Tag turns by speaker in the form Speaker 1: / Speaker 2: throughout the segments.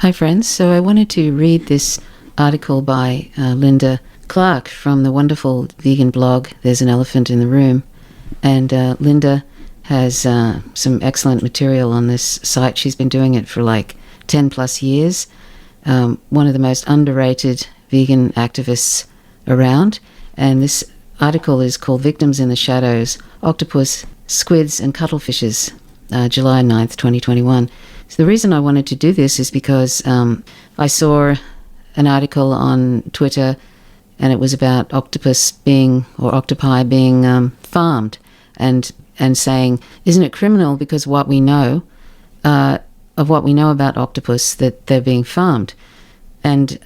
Speaker 1: Hi friends, so I wanted to read this article by Linda Clark from the wonderful vegan blog There's an Elephant in the Room, and Linda has some excellent material on this site. She's been doing it for like 10 plus years, one of the most underrated vegan activists around, and this article is called Victims in the Shadows, Octopus, Squids and Cuttlefishes, July 9th, 2021. So the reason I wanted to do this is because I saw an article on Twitter, and it was about octopi being farmed, and saying, isn't it criminal because what we know of what we know about octopus, that they're being farmed? And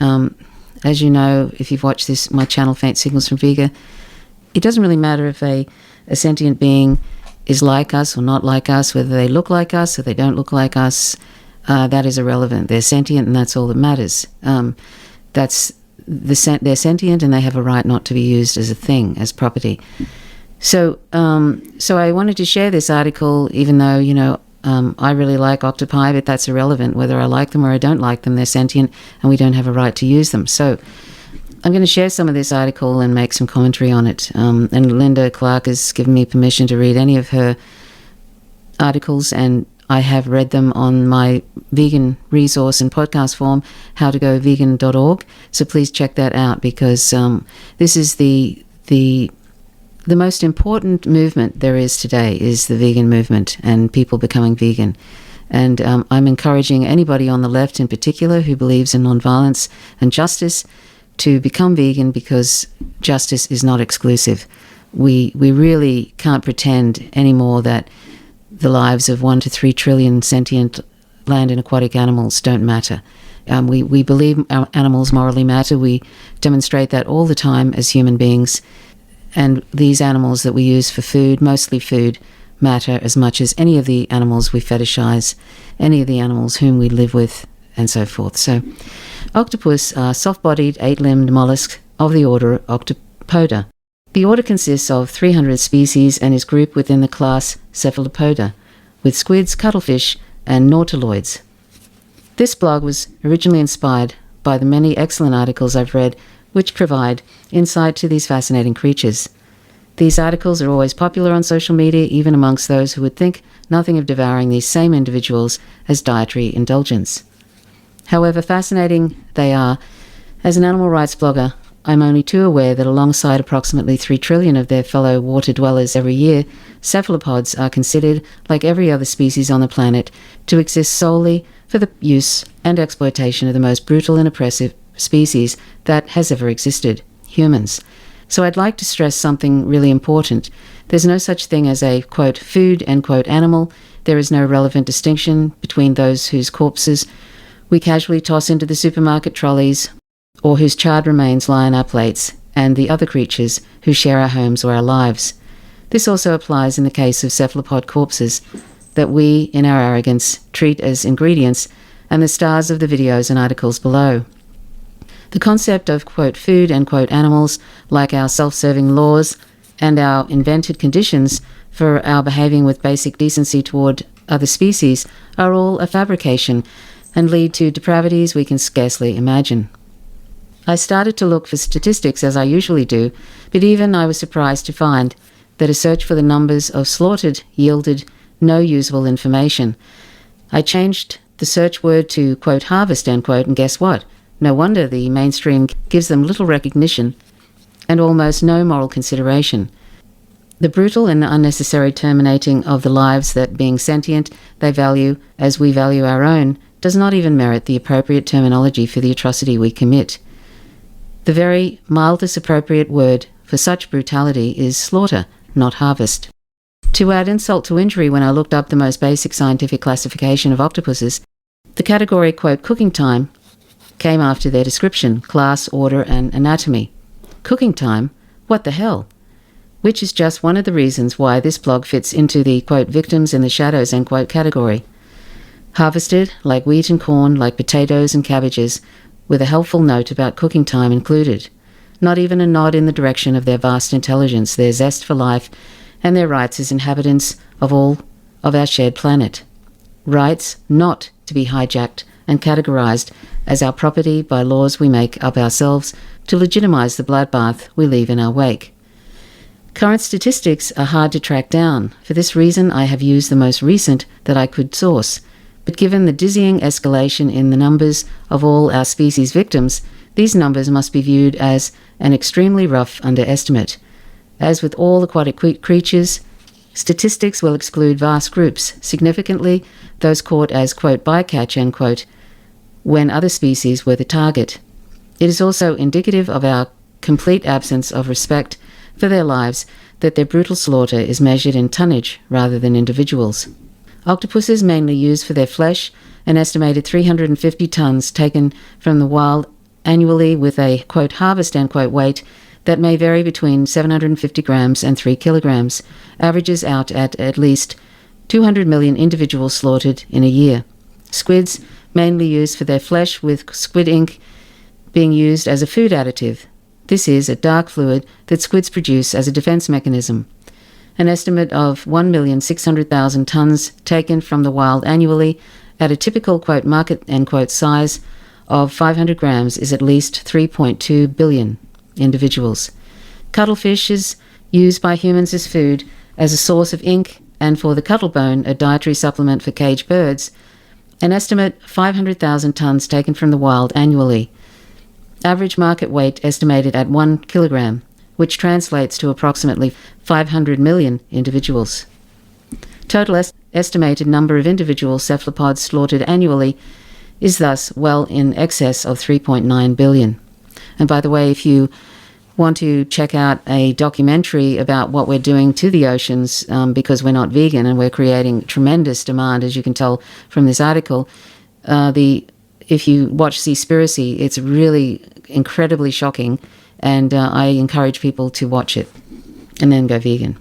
Speaker 1: as you know, if you've watched my channel, Faint Signals from Vega, it doesn't really matter if a sentient being is like us or not like us, whether they look like us or they don't look like us, that is irrelevant. They're sentient, and that's all that matters. They're sentient, and they have a right not to be used as a thing, as property. So I wanted to share this article, even though, I really like octopi, but that's irrelevant. Whether I like them or I don't like them, they're sentient, and we don't have a right to use them. So I'm going to share some of this article and make some commentary on it. And Linda Clark has given me permission to read any of her articles, and I have read them on my vegan resource and podcast form, howtogovegan.org. So please check that out, because this is the most important movement there is today, is the vegan movement and people becoming vegan. And I'm encouraging anybody on the left in particular who believes in nonviolence and justice to become vegan, because justice is not exclusive. We really can't pretend anymore that the lives of 1 to 3 trillion sentient land and aquatic animals don't matter. We believe our animals morally matter. We demonstrate that all the time as human beings. And these animals that we use for food, mostly food, matter as much as any of the animals we fetishize, any of the animals whom we live with, and so forth. So octopus are soft-bodied, 8-limbed mollusks of the order Octopoda. The order consists of 300 species and is grouped within the class Cephalopoda, with squids, cuttlefish, and nautiloids. This blog was originally inspired by the many excellent articles I've read which provide insight to these fascinating creatures. These articles are always popular on social media, even amongst those who would think nothing of devouring these same individuals as dietary indulgence. However fascinating they are, as an animal rights blogger, I'm only too aware that alongside approximately 3 trillion of their fellow water dwellers every year, cephalopods are considered, like every other species on the planet, to exist solely for the use and exploitation of the most brutal and oppressive species that has ever existed, humans. So I'd like to stress something really important. There's no such thing as a, quote, food, end quote, animal. There is no relevant distinction between those whose corpses we casually toss into the supermarket trolleys, or whose charred remains lie on our plates, and the other creatures who share our homes or our lives. This also applies in the case of cephalopod corpses that we, in our arrogance, treat as ingredients and the stars of the videos and articles below. The concept of, quote, food, end quote, animals, like our self-serving laws and our invented conditions for our behaving with basic decency toward other species, are all a fabrication and lead to depravities we can scarcely imagine. I started to look for statistics, as I usually do, but even I was surprised to find that a search for the numbers of slaughtered yielded no usable information. I changed the search word to, quote, harvest, end quote, and guess what? No wonder the mainstream gives them little recognition and almost no moral consideration. The brutal and unnecessary terminating of the lives that, being sentient, they value as we value our own, does not even merit the appropriate terminology for the atrocity we commit. The very mildest appropriate word for such brutality is slaughter, not harvest. To add insult to injury, when I looked up the most basic scientific classification of octopuses, the category, quote, cooking time, came after their description, class, order, and anatomy. Cooking time? What the hell? Which is just one of the reasons why this blog fits into the, quote, victims in the shadows, end quote, category. Harvested, like wheat and corn, like potatoes and cabbages, with a helpful note about cooking time included. Not even a nod in the direction of their vast intelligence, their zest for life, and their rights as inhabitants of all of our shared planet. Rights not to be hijacked and categorized as our property by laws we make up ourselves to legitimize the bloodbath we leave in our wake. Current statistics are hard to track down. For this reason, I have used the most recent that I could source. But given the dizzying escalation in the numbers of all our species victims, these numbers must be viewed as an extremely rough underestimate. As with all aquatic creatures, statistics will exclude vast groups, significantly those caught as, quote, bycatch, end quote, when other species were the target. It is also indicative of our complete absence of respect for their lives that their brutal slaughter is measured in tonnage rather than individuals. Octopuses mainly use for their flesh an estimated 350 tons taken from the wild annually with a, quote, harvest, end quote, weight that may vary between 750 grams and 3 kilograms, averages out at least 200 million individuals slaughtered in a year. Squids mainly used for their flesh, with squid ink being used as a food additive. This is a dark fluid that squids produce as a defense mechanism. An estimate of 1,600,000 tons taken from the wild annually at a typical, quote, market, end quote, size of 500 grams is at least 3.2 billion individuals. Cuttlefish is used by humans as food, as a source of ink, and for the cuttlebone, a dietary supplement for caged birds. An estimate 500,000 tons taken from the wild annually. Average market weight estimated at 1 kilogram, which translates to approximately 500 million individuals. Total estimated number of individual cephalopods slaughtered annually is thus well in excess of 3.9 billion. And by the way, if you want to check out a documentary about what we're doing to the oceans, because we're not vegan and we're creating tremendous demand, as you can tell from this article, if you watch Seaspiracy, it's really incredibly shocking, and I encourage people to watch it and then go vegan.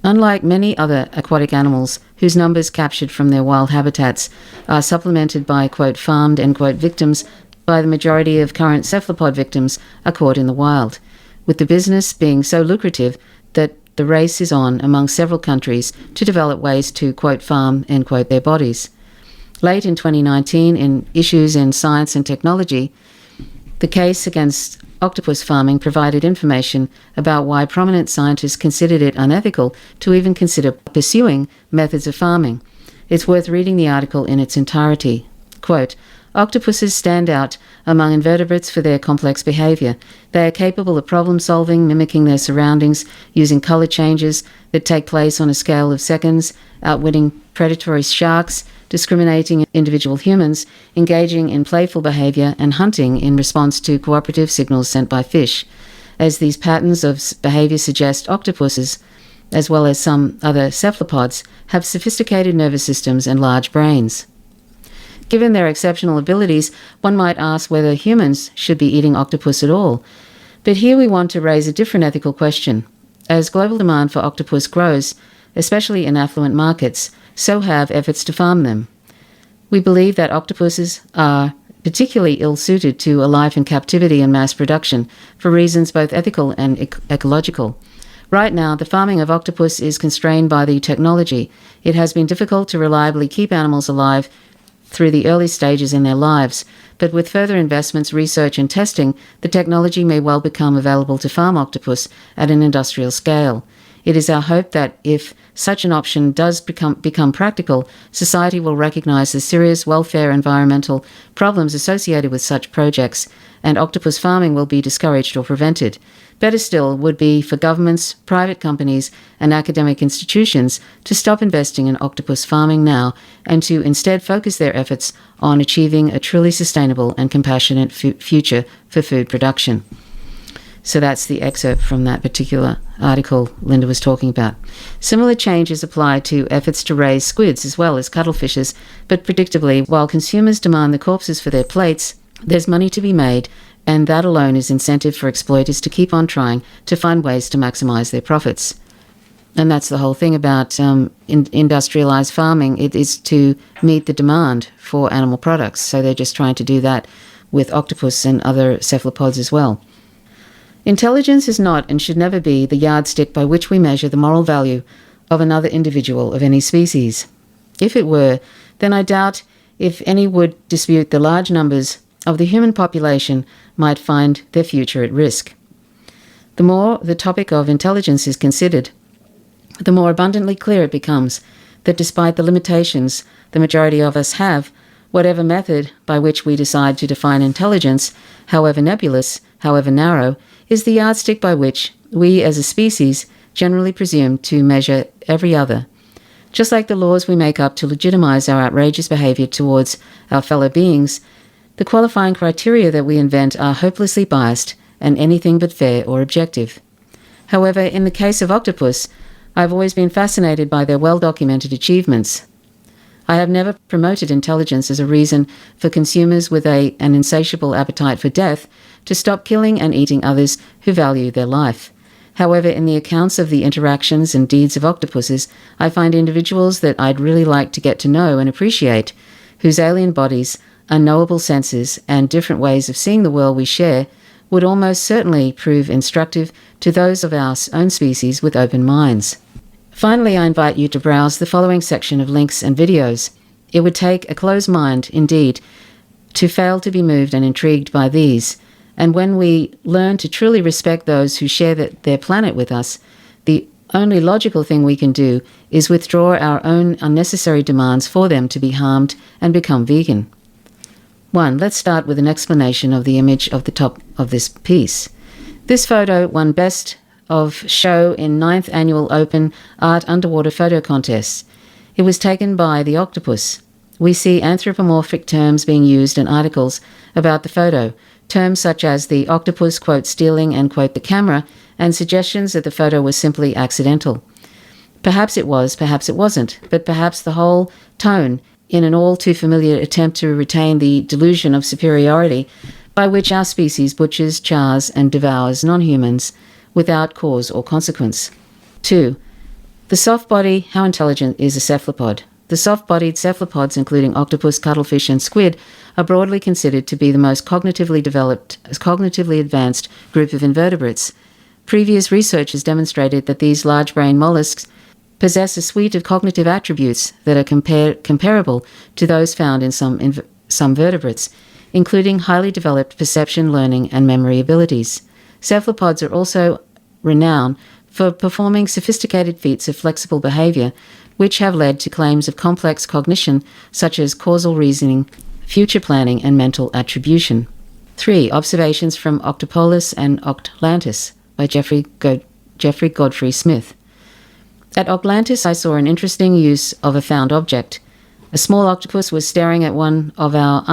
Speaker 1: Unlike many other aquatic animals whose numbers captured from their wild habitats are supplemented by, quote, farmed, end quote, victims, by the majority of current cephalopod victims are caught in the wild, with the business being so lucrative that the race is on among several countries to develop ways to, quote, farm, end quote, their bodies. Late in 2019, in Issues in Science and Technology, the case against octopus farming provided information about why prominent scientists considered it unethical to even consider pursuing methods of farming. It's worth reading the article in its entirety. Quote, octopuses stand out among invertebrates for their complex behavior. They are capable of problem-solving, mimicking their surroundings, using color changes that take place on a scale of seconds, outwitting predatory sharks, discriminating individual humans, engaging in playful behavior, and hunting in response to cooperative signals sent by fish. As these patterns of behavior suggest, octopuses, as well as some other cephalopods, have sophisticated nervous systems and large brains. Given their exceptional abilities, one might ask whether humans should be eating octopus at all. But here we want to raise a different ethical question. As global demand for octopus grows, especially in affluent markets, so have efforts to farm them. We believe that octopuses are particularly ill-suited to a life in captivity and mass production for reasons both ethical and ecological. Right now, the farming of octopus is constrained by the technology. It has been difficult to reliably keep animals alive through the early stages in their lives, but with further investments, research and testing, the technology may well become available to farm octopus at an industrial scale. It is our hope that if such an option does become practical, society will recognize the serious welfare environmental problems associated with such projects, and octopus farming will be discouraged or prevented. Better still would be for governments, private companies, and academic institutions to stop investing in octopus farming now and to instead focus their efforts on achieving a truly sustainable and compassionate future for food production. So that's the excerpt from that particular article Linda was talking about. Similar changes apply to efforts to raise squids as well as cuttlefishes, but predictably, while consumers demand the corpses for their plates, there's money to be made, and that alone is incentive for exploiters to keep on trying to find ways to maximize their profits. And that's the whole thing about industrialized farming. It is to meet the demand for animal products. So they're just trying to do that with octopus and other cephalopods as well. Intelligence is not and should never be the yardstick by which we measure the moral value of another individual of any species. If it were, then I doubt if any would dispute the large numbers of the human population might find their future at risk. The more the topic of intelligence is considered, the more abundantly clear it becomes that despite the limitations the majority of us have, whatever method by which we decide to define intelligence, however nebulous, however narrow, is the yardstick by which we as a species generally presume to measure every other. Just like the laws we make up to legitimize our outrageous behavior towards our fellow beings, the qualifying criteria that we invent are hopelessly biased and anything but fair or objective. However, in the case of octopus, I've always been fascinated by their well-documented achievements. I have never promoted intelligence as a reason for consumers with an insatiable appetite for death to stop killing and eating others who value their life. However, in the accounts of the interactions and deeds of octopuses, I find individuals that I'd really like to get to know and appreciate, whose alien bodies, unknowable senses, and different ways of seeing the world we share would almost certainly prove instructive to those of our own species with open minds. Finally, I invite you to browse the following section of links and videos. It would take a closed mind, indeed, to fail to be moved and intrigued by these. And when we learn to truly respect those who share their planet with us, the only logical thing we can do is withdraw our own unnecessary demands for them to be harmed and become vegan. 1. Let's start with an explanation of the image of the top of this piece. This photo won Best of Show in 9th Annual Open Art Underwater Photo Contest. It was taken by the octopus. We see anthropomorphic terms being used in articles about the photo, terms such as the octopus, quote, stealing and, quote, the camera, and suggestions that the photo was simply accidental. Perhaps it was, perhaps it wasn't, but perhaps the whole tone in an all too familiar attempt to retain the delusion of superiority by which our species butchers, chars, and devours non-humans without cause or consequence. 2. The soft body, how intelligent is a cephalopod? The soft-bodied cephalopods, including octopus, cuttlefish, and squid, are broadly considered to be the most cognitively advanced group of invertebrates. Previous research has demonstrated that these large-brain mollusks possess a suite of cognitive attributes that are comparable to those found in some vertebrates, including highly developed perception, learning, and memory abilities. Cephalopods are also renowned for performing sophisticated feats of flexible behavior, which have led to claims of complex cognition such as causal reasoning, future planning, and mental attribution. 3. Observations from Octopolis and Octlantis by Jeffrey Godfrey Smith. At Octlantis, I saw an interesting use of a found object. A small octopus was staring at one of our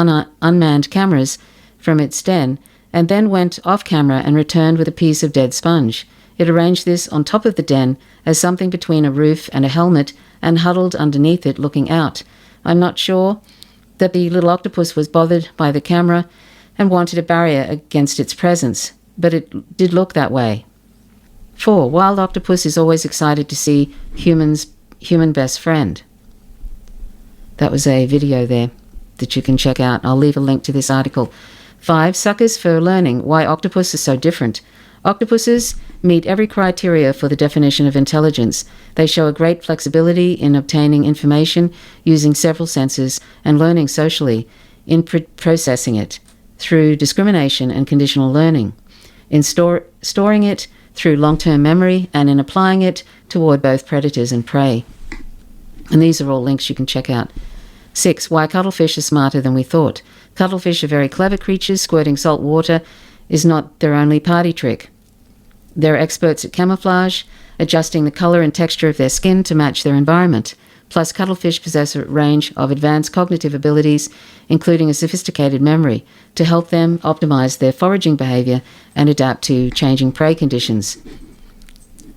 Speaker 1: unmanned cameras from its den, and then went off camera and returned with a piece of dead sponge. It arranged this on top of the den as something between a roof and a helmet and huddled underneath it looking out. I'm not sure that the little octopus was bothered by the camera and wanted a barrier against its presence, but it did look that way. 4. Wild octopus is always excited to see human best friend. That was a video there that you can check out. I'll leave a link to this article. 5. Suckers for learning why octopus is so different. Octopuses meet every criteria for the definition of intelligence. They show a great flexibility in obtaining information using several senses and learning socially, in processing it through discrimination and conditional learning, in storing it through long-term memory, and in applying it toward both predators and prey. And these are all links you can check out. 6. Why cuttlefish are smarter than we thought. Cuttlefish are very clever creatures. Squirting salt water is not their only party trick. They're experts at camouflage, adjusting the color and texture of their skin to match their environment. Plus, cuttlefish possess a range of advanced cognitive abilities, including a sophisticated memory, to help them optimize their foraging behavior and adapt to changing prey conditions.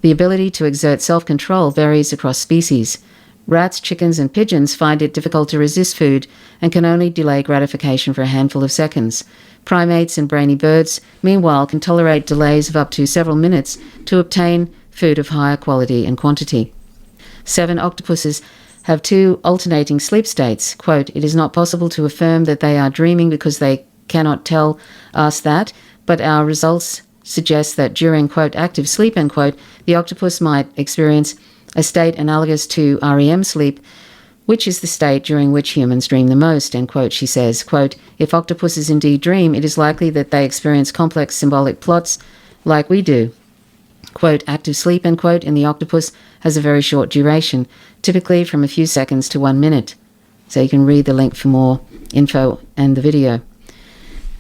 Speaker 1: The ability to exert self-control varies across species. Rats, chickens, and pigeons find it difficult to resist food and can only delay gratification for a handful of seconds. Primates and brainy birds, meanwhile, can tolerate delays of up to several minutes to obtain food of higher quality and quantity. 7. Octopuses have 2 alternating sleep states. Quote, it is not possible to affirm that they are dreaming because they cannot tell us that, but our results suggest that during, quote, active sleep, end quote, the octopus might experience a state analogous to REM sleep, which is the state during which humans dream the most, end quote. She says, quote, if octopuses indeed dream, it is likely that they experience complex symbolic plots like we do. Quote, active sleep, end quote, in the octopus has a very short duration, typically from a few seconds to 1 minute. So you can read the link for more info and the video.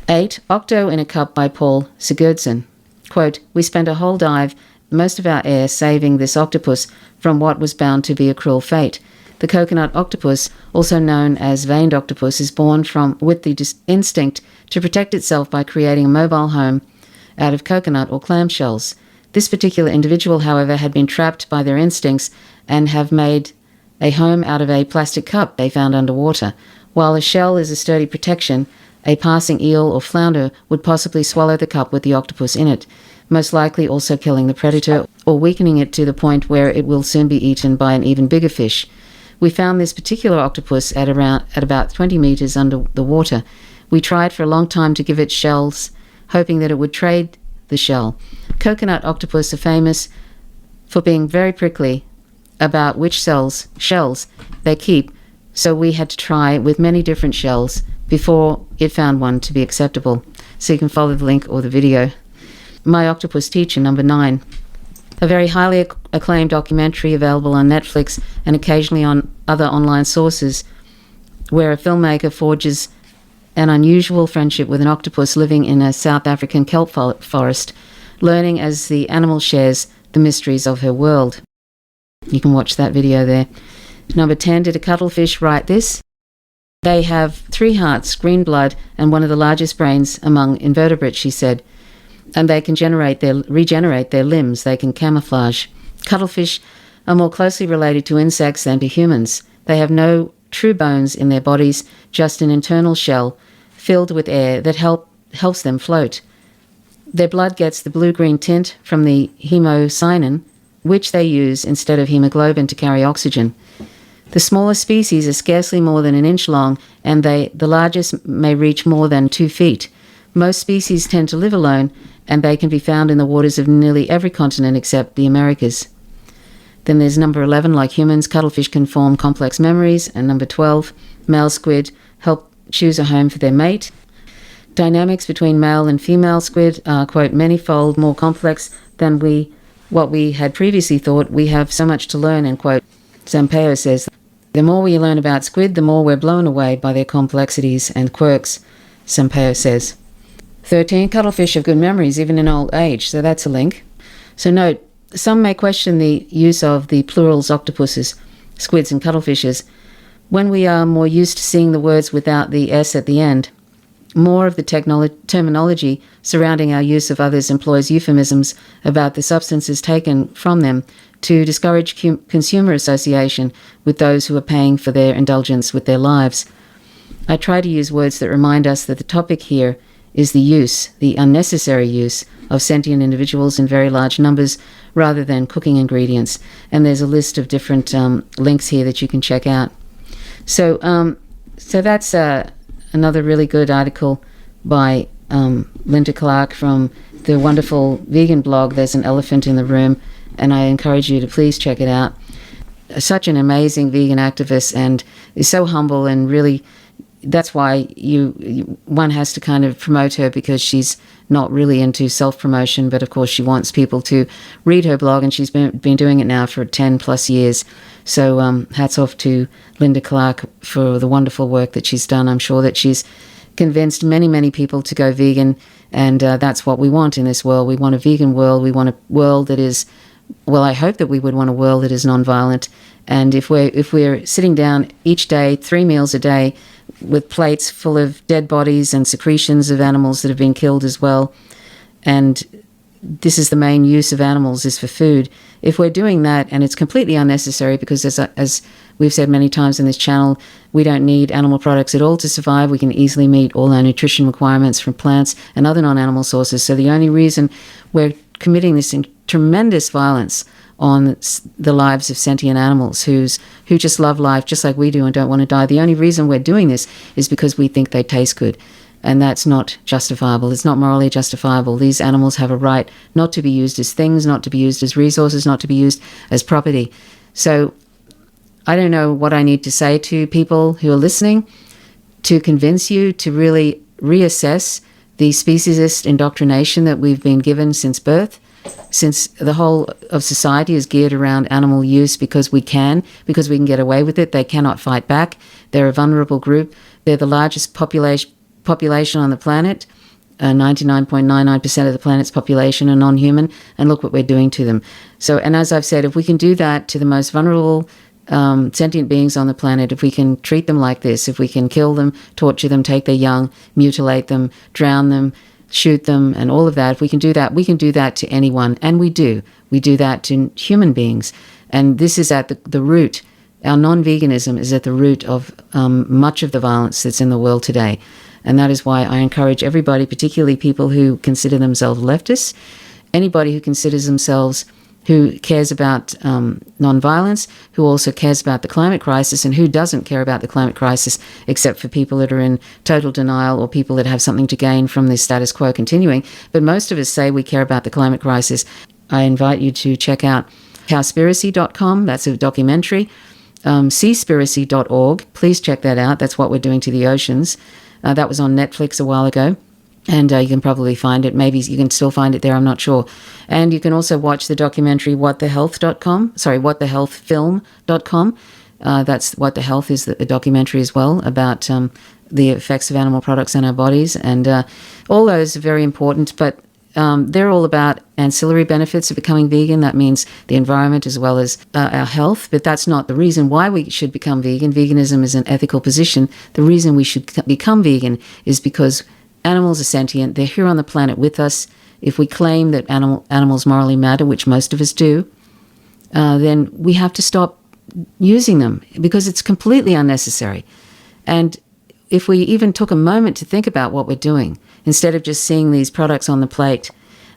Speaker 1: 8. Octo in a Cup by Paul Sigurdsson. Quote, we spent a whole dive, most of our air, saving this octopus from what was bound to be a cruel fate. The coconut octopus, also known as veined octopus, is born with the instinct to protect itself by creating a mobile home out of coconut or clam shells. This particular individual, however, had been trapped by their instincts and have made a home out of a plastic cup they found underwater. While a shell is a sturdy protection, a passing eel or flounder would possibly swallow the cup with the octopus in it, most likely also killing the predator or weakening it to the point where it will soon be eaten by an even bigger fish. We found this particular octopus at about 20 meters under the water. We tried for a long time to give it shells, hoping that it would trade the shell. Coconut octopus are famous for being very prickly about which shells they keep, so we had to try with many different shells before it found one to be acceptable. So you can follow the link or the video. My Octopus Teacher, number 9. A very highly acclaimed documentary available on Netflix and occasionally on other online sources, where a filmmaker forges an unusual friendship with an octopus living in a South African kelp forest, learning as the animal shares the mysteries of her world. You can watch that video there. Number 10, did a cuttlefish write this? They have 3 hearts, green blood, and one of the largest brains among invertebrates, she said. And they can regenerate their limbs. They can camouflage. Cuttlefish are more closely related to insects than to humans. They have no true bones in their bodies, just an internal shell filled with air that helps them float. Their blood gets the blue-green tint from the hemocyanin, which they use instead of hemoglobin to carry oxygen. The smallest species are scarcely more than an inch long, and the largest may reach more than 2 feet. Most species tend to live alone, and they can be found in the waters of nearly every continent except the Americas. Then there's number 11, like humans, cuttlefish can form complex memories. And number 12, male squid help choose a home for their mate. Dynamics between male and female squid are, quote, manyfold more complex than what we had previously thought. We have so much to learn, end quote. Sampaio says, the more we learn about squid, the more we're blown away by their complexities and quirks, Sampaio says. 13, cuttlefish have good memories even in old age, so that's a link. So note, some may question the use of the plurals octopuses, squids and cuttlefishes, when we are more used to seeing the words without the S at the end. More of the terminology surrounding our use of others employs euphemisms about the substances taken from them to discourage consumer association with those who are paying for their indulgence with their lives. I try to use words that remind us that the topic here is the unnecessary use of sentient individuals in very large numbers rather than cooking ingredients. And there's a list of different links here that you can check out. So that's another really good article by Linda Clark from the wonderful vegan blog, There's an Elephant in the Room, and I encourage you to please check it out. Such an amazing vegan activist, and is so humble, and really that's why one has to kind of promote her, because she's not really into self-promotion, but of course she wants people to read her blog, and she's been doing it now for 10 plus years. So hats off to Linda Clark for the wonderful work that she's done. I'm sure that she's convinced many, many people to go vegan, and that's what we want in this world. We want a vegan world. We want a world that is, well, I hope that we would want a world that is non-violent. And if we're sitting down each day, 3 meals a day, with plates full of dead bodies and secretions of animals that have been killed as well, and this is the main use of animals, is for food. If we're doing that, and it's completely unnecessary, because as we've said many times in this channel, we don't need animal products at all to survive. We can easily meet all our nutrition requirements from plants and other non-animal sources. So the only reason we're committing this tremendous violence on the lives of sentient animals who just love life just like we do and don't want to die, the only reason we're doing this is because we think they taste good. And that's not justifiable. It's not morally justifiable. These animals have a right not to be used as things, not to be used as resources, not to be used as property. So I don't know what I need to say to people who are listening to convince you to really reassess the speciesist indoctrination that we've been given since birth, since the whole of society is geared around animal use because we can get away with it. They cannot fight back. They're a vulnerable group. They're the largest population on the planet. 99.99% of the planet's population are non-human, and look what we're doing to them. So, and as I've said, if we can do that to the most vulnerable sentient beings on the planet, if we can treat them like this, if we can kill them, torture them, take their young, mutilate them, drown them, shoot them, and all of that, if we can do that to anyone, and we do that to human beings. And this is at the root. Our non-veganism is at the root of much of the violence that's in the world today. And that is why I encourage everybody, particularly people who consider themselves leftists, anybody who considers themselves, who cares about non-violence, who also cares about the climate crisis, and who doesn't care about the climate crisis except for people that are in total denial or people that have something to gain from the status quo continuing. But most of us say we care about the climate crisis. I invite you to check out cowspiracy.com. That's a documentary. Seaspiracy.org. Please check that out. That's what we're doing to the oceans. That was on Netflix a while ago, and you can probably find it. Maybe you can still find it there, I'm not sure. And you can also watch the documentary whatthehealthfilm.com. That's What the Health is, the documentary as well, about the effects of animal products on our bodies. And all those are very important, but they're all about ancillary benefits of becoming vegan. That means the environment as well as our health, but that's not the reason why we should become vegan. Veganism is an ethical position. The reason we should become vegan is because animals are sentient. They're here on the planet with us. If we claim that animals morally matter, which most of us do, then we have to stop using them because it's completely unnecessary. And if we even took a moment to think about what we're doing, instead of just seeing these products on the plate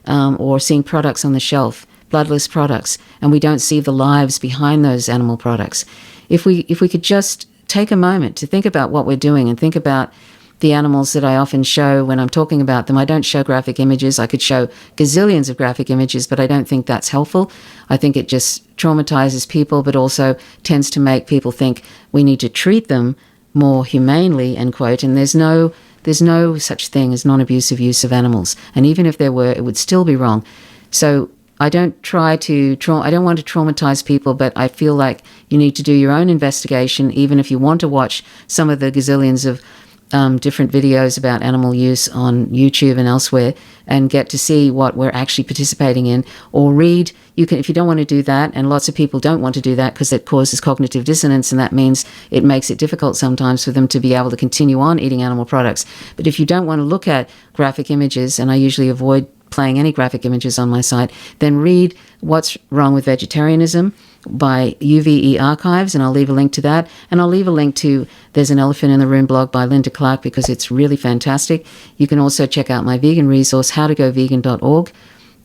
Speaker 1: or seeing products on the shelf, bloodless products, and we don't see the lives behind those animal products, if we could just take a moment to think about what we're doing and think about the animals that I often show when I'm talking about them. I don't show graphic images. I could show gazillions of graphic images, but I don't think that's helpful. I think it just traumatizes people, but also tends to make people think we need to treat them more humanely, end quote, and there's no such thing as non-abusive use of animals. And even if there were, it would still be wrong. So I don't want to traumatize people, but I feel like you need to do your own investigation, even if you want to watch some of the gazillions of different videos about animal use on YouTube and elsewhere and get to see what we're actually participating in, or read. You can, if you don't want to do that, and lots of people don't want to do that because it causes cognitive dissonance, and that means it makes it difficult sometimes for them to be able to continue on eating animal products. But if you don't want to look at graphic images, and I usually avoid playing any graphic images on my site, then read What's Wrong with Vegetarianism by UVE Archives, and I'll leave a link to that. And I'll leave a link to There's an Elephant in the Room blog by Linda Clark, because it's really fantastic. You can also check out my vegan resource, howtogovegan.org.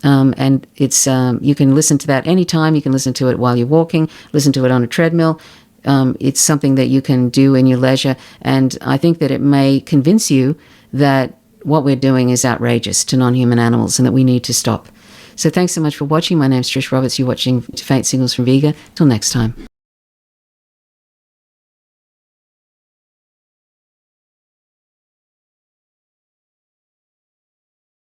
Speaker 1: And it's you can listen to that anytime. You can listen to it while you're walking, listen to it on a treadmill. It's something that you can do in your leisure. And I think that it may convince you that what we're doing is outrageous to non-human animals and that we need to stop. So thanks so much for watching. My name's Trish Roberts. You're watching Faint Signals from Vega. Till next time.